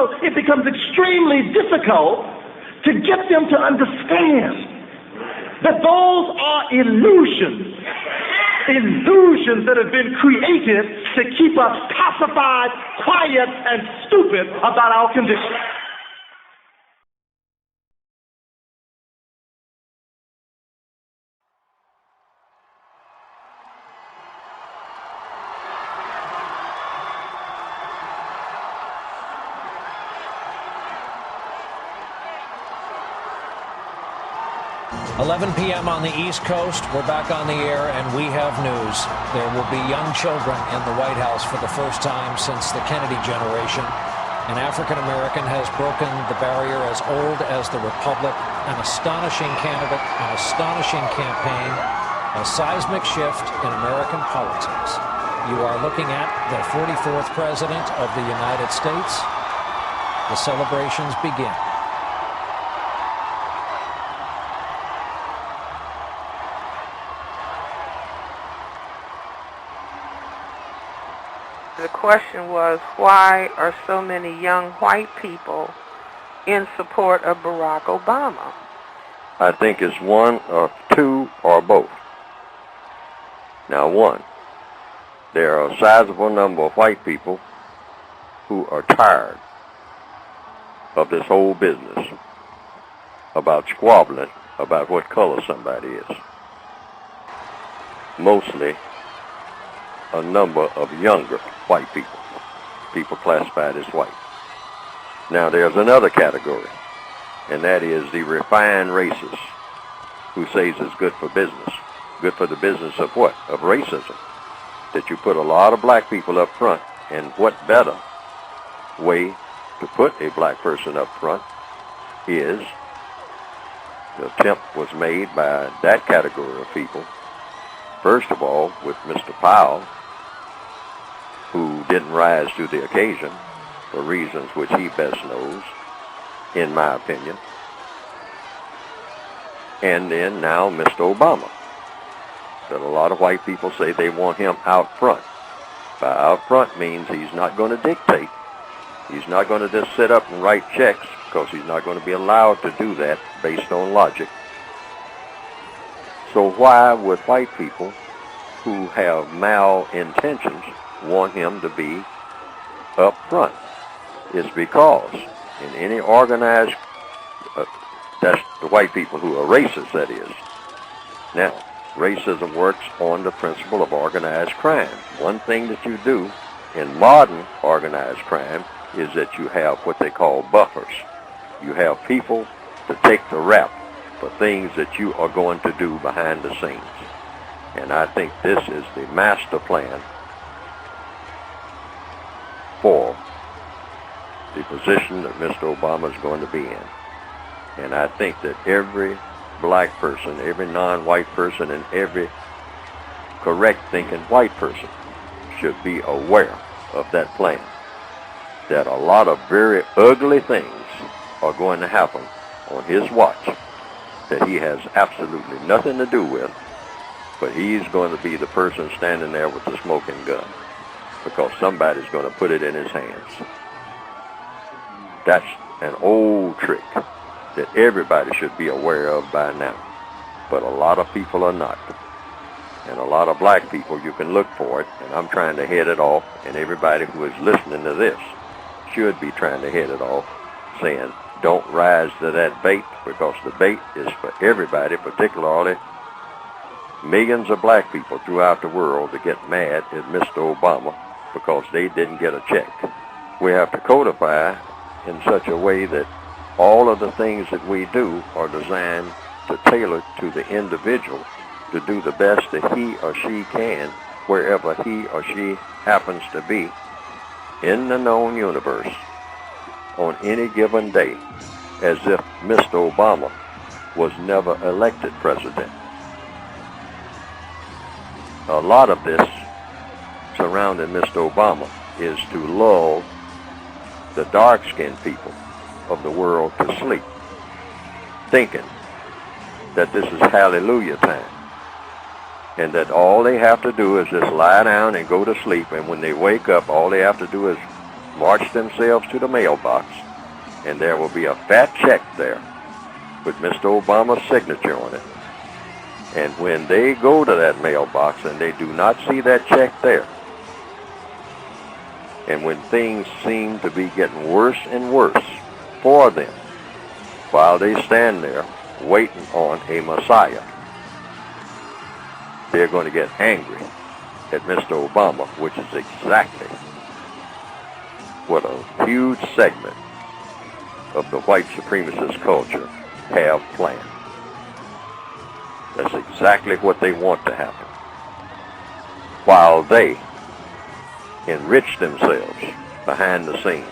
so it becomes extremely difficult to get them to understand that those are illusions that have been created to keep us pacified, quiet, and stupid about our condition. 11 p.m. on the East Coast. We're back on the air, and we have news. There will be young children in the White House for the first time since the Kennedy generation. An African-American has broken the barrier as old as the Republic. An astonishing candidate, an astonishing campaign, a seismic shift in American politics. You are looking at the 44th President of the United States. The celebrations begin. The question was, why are so many young white people in support of Barack Obama? I think it's one or two or both. Now, one, there are a sizable number of white people who are tired of this whole business about squabbling about what color somebody is. Mostly a number of younger white people, people classified as white. Now there's another category, and that is the refined racists who says it's good for business. Good for the business of what? Of racism. That you put a lot of black people up front, and what better way to put a black person up front is the attempt was made by that category of people, first of all with Mr. Powell, who didn't rise to the occasion for reasons which he best knows, in my opinion. And then now Mr. Obama, that a lot of white people say they want him out front. By out front means he's not going to dictate. He's not going to just sit up and write checks, because he's not going to be allowed to do that based on logic. So why would white people who have malintentions want him to be up front? It's because in any organized, that's the white people who are racist, that is. Now, racism works on the principle of organized crime. One thing that you do in modern organized crime is that you have what they call buffers. You have people to take the rap for things that you are going to do behind the scenes. And I think this is the master plan for the position that Mr. Obama is going to be in. And I think that every black person, every non-white person, and every correct-thinking white person should be aware of that plan. That a lot of very ugly things are going to happen on his watch that he has absolutely nothing to do with, but he's going to be the person standing there with the smoking gun, because somebody's going to put it in his hands. That's an old trick that everybody should be aware of by now, but a lot of people are not. And a lot of black people, you can look for it, and I'm trying to head it off, and everybody who is listening to this should be trying to head it off, saying, don't rise to that bait, because the bait is for everybody, particularly millions of black people throughout the world, to get mad at Mr. Obama because they didn't get a check. We have to codify in such a way that all of the things that we do are designed to tailor to the individual to do the best that he or she can wherever he or she happens to be in the known universe on any given day, as if Mr. Obama was never elected president. A lot of this surrounding Mr. Obama is to lull the dark-skinned people of the world to sleep, thinking that this is hallelujah time, and that all they have to do is just lie down and go to sleep, and when they wake up, all they have to do is march themselves to the mailbox, and there will be a fat check there with Mr. Obama's signature on it. And when they go to that mailbox and they do not see that check there, and when things seem to be getting worse and worse for them, while they stand there waiting on a Messiah, they're going to get angry at Mr. Obama, which is exactly what a huge segment of the white supremacist culture have planned. That's exactly what they want to happen, while they enrich themselves behind the scenes